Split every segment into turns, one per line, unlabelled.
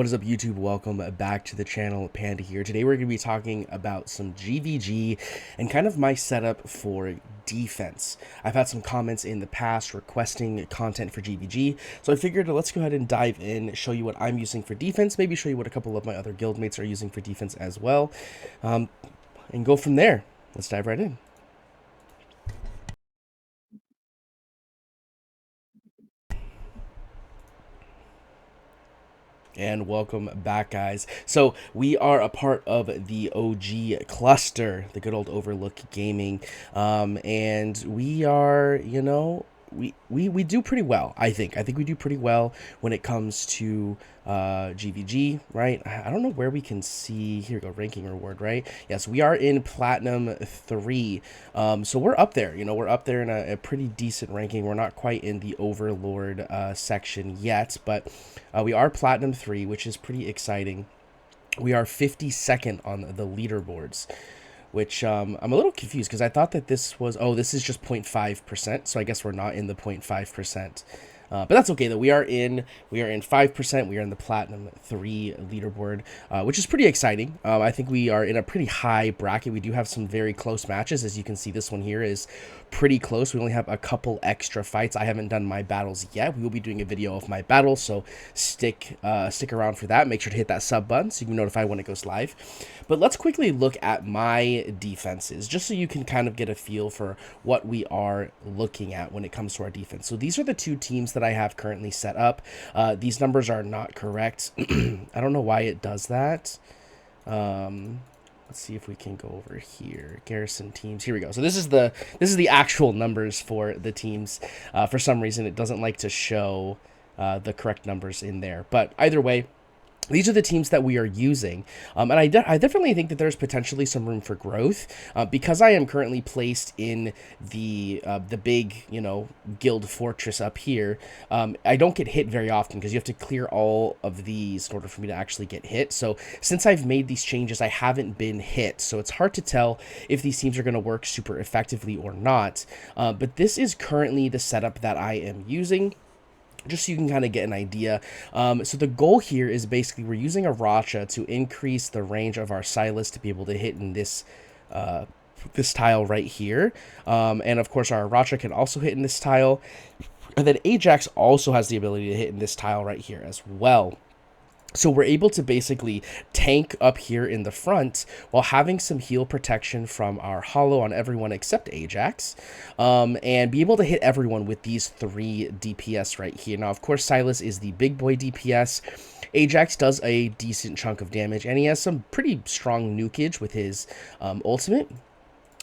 What is up, YouTube? Welcome back to the channel. Panda here. Today we're going to be talking about some GVG and kind of my setup for defense. I've had some comments in the past requesting content for GVG, so I figured let's go ahead and dive in, show you what I'm using for defense, maybe show you what a couple of my other guildmates are using for defense as well, and go from there. Let's dive right in. And welcome back, guys. So we are a part of the OG cluster, the good old Overlook Gaming, and we are, we do pretty well. I think we do pretty well when it comes to GVG, right? I don't know where we can see. Here we go, ranking reward, right? Yes, we are in Platinum 3. So we're up there. We're up there in a pretty decent ranking. We're not quite in the Overlord section yet, but we are Platinum 3, which is pretty exciting. We are 52nd on the leaderboards, which I'm a little confused because I thought that this was, this is just 0.5%, so I guess we're not in the 0.5%. But that's okay though. We are in 5%. We are in the Platinum 3 leaderboard, which is pretty exciting. I think we are in a pretty high bracket. We do have some very close matches. As you can see, this one here is pretty close. We only have a couple extra fights. I haven't done my battles yet. We will be doing a video of my battles, so stick around for that. Make sure to hit that sub button so you can be notified when it goes live. But let's quickly look at my defenses, just so you can kind of get a feel for what we are looking at when it comes to our defense. So these are the two teams that I have currently set up. These numbers are not correct. I don't know why it does that. Let's see if we can go over here. Garrison teams. Here we go. So this is the actual numbers for the teams. For some reason, it doesn't like to show the correct numbers in there. But either way, these are the teams that we are using, and I definitely think that there's potentially some room for growth because I am currently placed in the big, guild fortress up here. I don't get hit very often because you have to clear all of these in order for me to actually get hit. So since I've made these changes, I haven't been hit. So it's hard to tell if these teams are going to work super effectively or not. But this is currently the setup that I am using, just so you can kind of get an idea. So the goal here is basically we're using a Racha to increase the range of our Silas to be able to hit in this this tile right here. And of course our Racha can also hit in this tile. And then Ajax also has the ability to hit in this tile right here as well. So we're able to basically tank up here in the front while having some heal protection from our hollow on everyone except Ajax, and be able to hit everyone with these 3 DPS right here. Now, of course, Silas is the big boy DPS. Ajax does a decent chunk of damage, and he has some pretty strong nukage with his ultimate.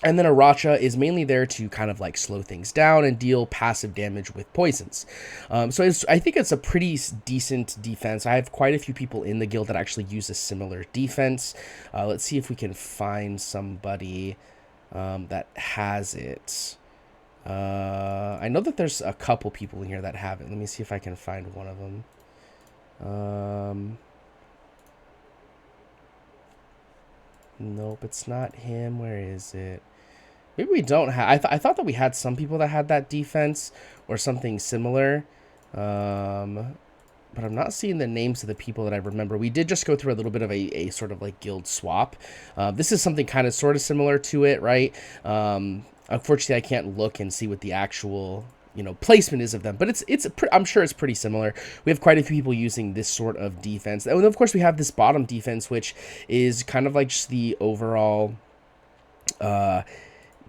And then Aracha is mainly there to kind of like slow things down and deal passive damage with poisons. So I think it's a pretty decent defense. I have quite a few people in the guild that actually use a similar defense. Let's see if we can find somebody that has it. I know that there's a couple people in here that have it. Let me see if I can find one of them. Nope, it's not him. Where is it? Maybe we don't have... I thought that we had some people that had that defense or something similar. But I'm not seeing the names of the people that I remember. We did just go through a little bit of a sort of like guild swap. This is something kind of sort of similar to it, right? Unfortunately, I can't look and see what the actual... placement is of them, but I'm sure it's pretty similar. We have quite a few people using this sort of defense, and of course we have this bottom defense, which is kind of like just the overall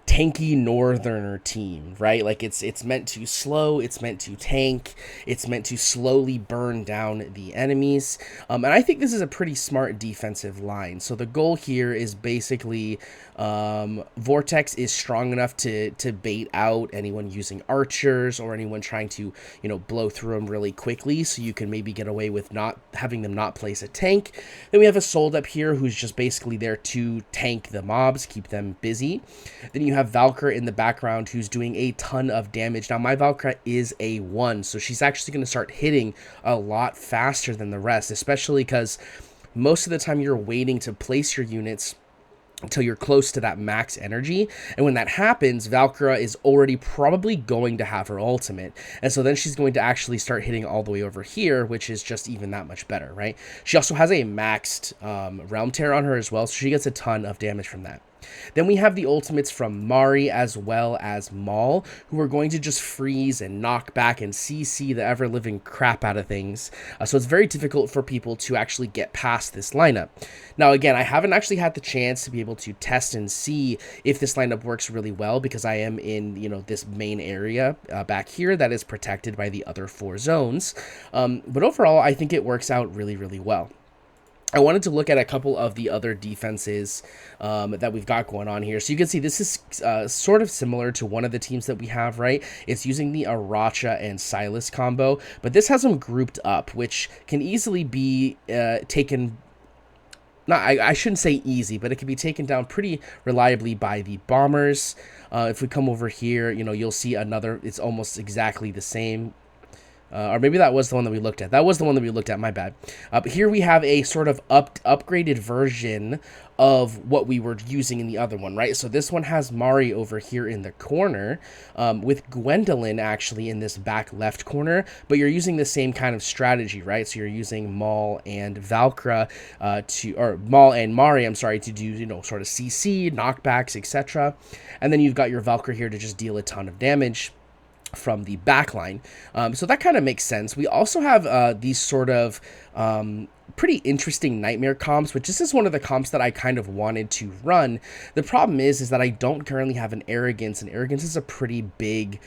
tanky northerner team, right? Like it's meant to slow, it's meant to tank, it's meant to slowly burn down the enemies, and I think this is a pretty smart defensive line. So the goal here is basically Vortex is strong enough to bait out anyone using archers or anyone trying to blow through them really quickly, so you can maybe get away with not having them not place a tank. Then we have a Sold up here who's just basically there to tank the mobs, keep them busy. Then you have Valkyr in the background who's doing a ton of damage. Now, my Valkyr is a 1, so she's actually going to start hitting a lot faster than the rest, especially because most of the time you're waiting to place your units until you're close to that max energy. And when that happens, Valkyra is already probably going to have her ultimate. And so then she's going to actually start hitting all the way over here, which is just even that much better, right? She also has a maxed Realm Tear on her as well, so she gets a ton of damage from that. Then we have the ultimates from Mari as well as Maul, who are going to just freeze and knock back and CC the ever-living crap out of things. So it's very difficult for people to actually get past this lineup. Now, again, I haven't actually had the chance to be able to test and see if this lineup works really well because I am in, this main area back here that is protected by the other 4 zones. But overall, I think it works out really, really well. I wanted to look at a couple of the other defenses that we've got going on here. So you can see this is sort of similar to one of the teams that we have, right? It's using the Aracha and Silas combo, but this has them grouped up, which can easily be taken... I shouldn't say easy, but it can be taken down pretty reliably by the bombers. If we come over here, you'll see another... It's almost exactly the same... or maybe that was the one that we looked at. That was the one that we looked at, my bad. But here we have a sort of upgraded version of what we were using in the other one, right? So this one has Mari over here in the corner, with Gwendolyn actually in this back left corner, but you're using the same kind of strategy, right? So you're using Maul and Valkyra or Maul and Mari, I'm sorry, to do, sort of CC, knockbacks, etc. And then you've got your Valkyra here to just deal a ton of damage from the backline. So that kind of makes sense. We also have these sort of pretty interesting nightmare comps, which this is one of the comps that I kind of wanted to run. The problem is that I don't currently have an arrogance, and arrogance is a pretty big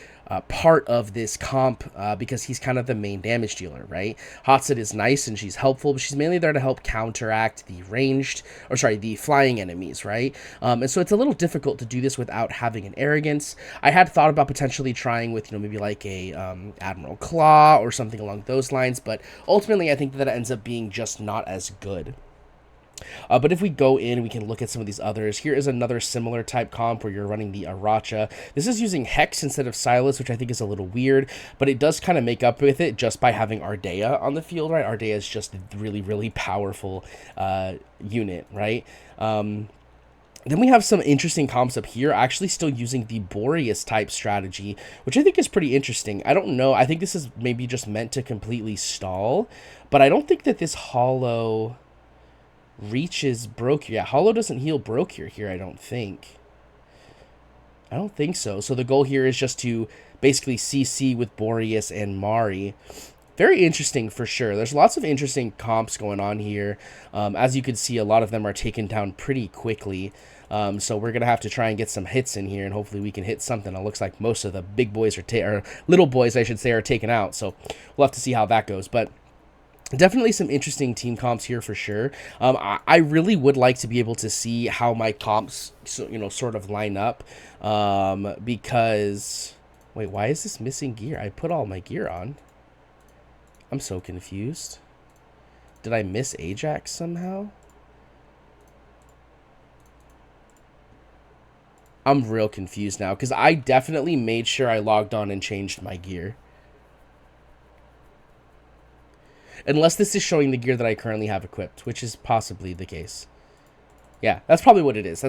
part of this comp because he's kind of the main damage dealer, right? Hotset is nice and she's helpful, but she's mainly there to help counteract the flying enemies, right? And so it's a little difficult to do this without having an arrogance. I had thought about potentially trying with, maybe like a Admiral Claw or something along those lines, but ultimately I think that it ends up being just not as good. But if we go in, we can look at some of these others. Here is another similar type comp where you're running the Aracha. This is using Hex instead of Silas, which I think is a little weird, but it does kind of make up with it just by having Ardea on the field, right? Ardea is just a really, really powerful unit, right? Then we have some interesting comps up here, actually still using the Boreas type strategy, which I think is pretty interesting. I don't know. I think this is maybe just meant to completely stall, but I don't think that this Hollow reaches Brocure. Yeah, Hollow doesn't heal Brocure here, I don't think. I don't think so. So the goal here is just to basically CC with Boreas and Mari. Very interesting for sure. There's lots of interesting comps going on here. As you can see, a lot of them are taken down pretty quickly. So we're going to have to try and get some hits in here, and hopefully we can hit something. It looks like most of the big boys or little boys, I should say, are taken out. So we'll have to see how that goes. But definitely some interesting team comps here for sure. I really would like to be able to see how my comps, sort of line up. Because... Wait, why is this missing gear? I put all my gear on. I'm so confused. Did I miss Ajax somehow? I'm real confused now, because I definitely made sure I logged on and changed my gear. Unless this is showing the gear that I currently have equipped, which is possibly the case. Yeah, that's probably what it is.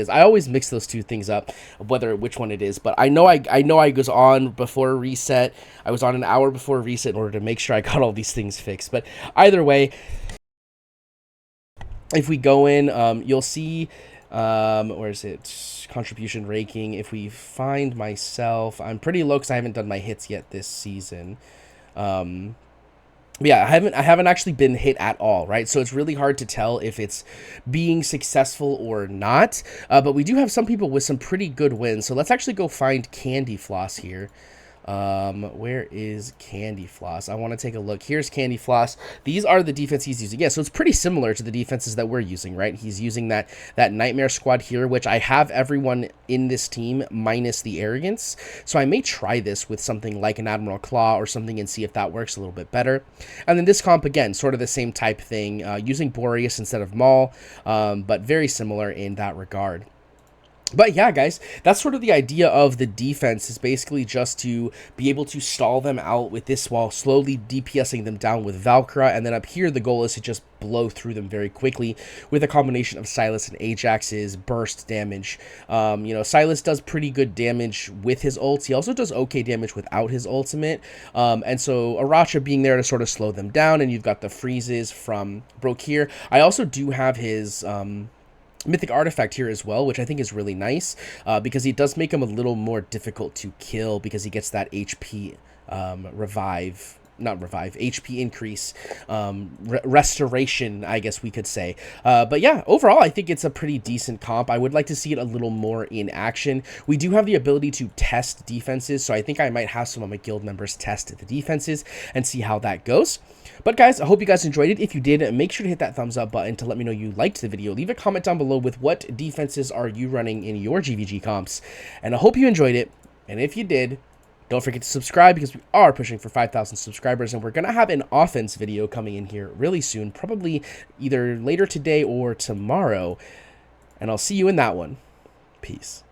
I always mix those two things up, which one it is. But I know I was on before reset. I was on an hour before reset in order to make sure I got all these things fixed. But either way, if we go in, you'll see... where is it? Contribution ranking. If we find myself... I'm pretty low because I haven't done my hits yet this season. Yeah, I haven't actually been hit at all, right? So it's really hard to tell if it's being successful or not. But we do have some people with some pretty good wins. So let's actually go find Candy Floss here. Where is Candy Floss? I want to take a look. Here's Candy Floss. These are the defense he's using. Yeah, so it's pretty similar to the defenses that we're using, right? He's using that Nightmare Squad here, which I have everyone in this team minus the Arrogance. So I may try this with something like an Admiral Claw or something and see if that works a little bit better. And then this comp, again, sort of the same type thing, using Boreas instead of Maul, but very similar in that regard. But yeah, guys, that's sort of the idea of the defense, is basically just to be able to stall them out with this while slowly DPSing them down with Valkyra. And then up here, the goal is to just blow through them very quickly with a combination of Silas and Ajax's burst damage. You know, Silas does pretty good damage with his ults. He also does okay damage without his ultimate. And so Aracha being there to sort of slow them down, and you've got the freezes from Brokir. I also do have his Mythic Artifact here as well, which I think is really nice, because he does make him a little more difficult to kill, because he gets that HP HP increase, restoration, I guess we could say. But yeah, overall, I think it's a pretty decent comp. I would like to see it a little more in action. We do have the ability to test defenses, so I think I might have some of my guild members test the defenses and see how that goes. But guys, I hope you guys enjoyed it. If you did, make sure to hit that thumbs up button to let me know you liked the video. Leave a comment down below with what defenses are you running in your GVG comps. And I hope you enjoyed it. And if you did, don't forget to subscribe, because we are pushing for 5,000 subscribers, and we're going to have an offense video coming in here really soon, probably either later today or tomorrow. And I'll see you in that one. Peace.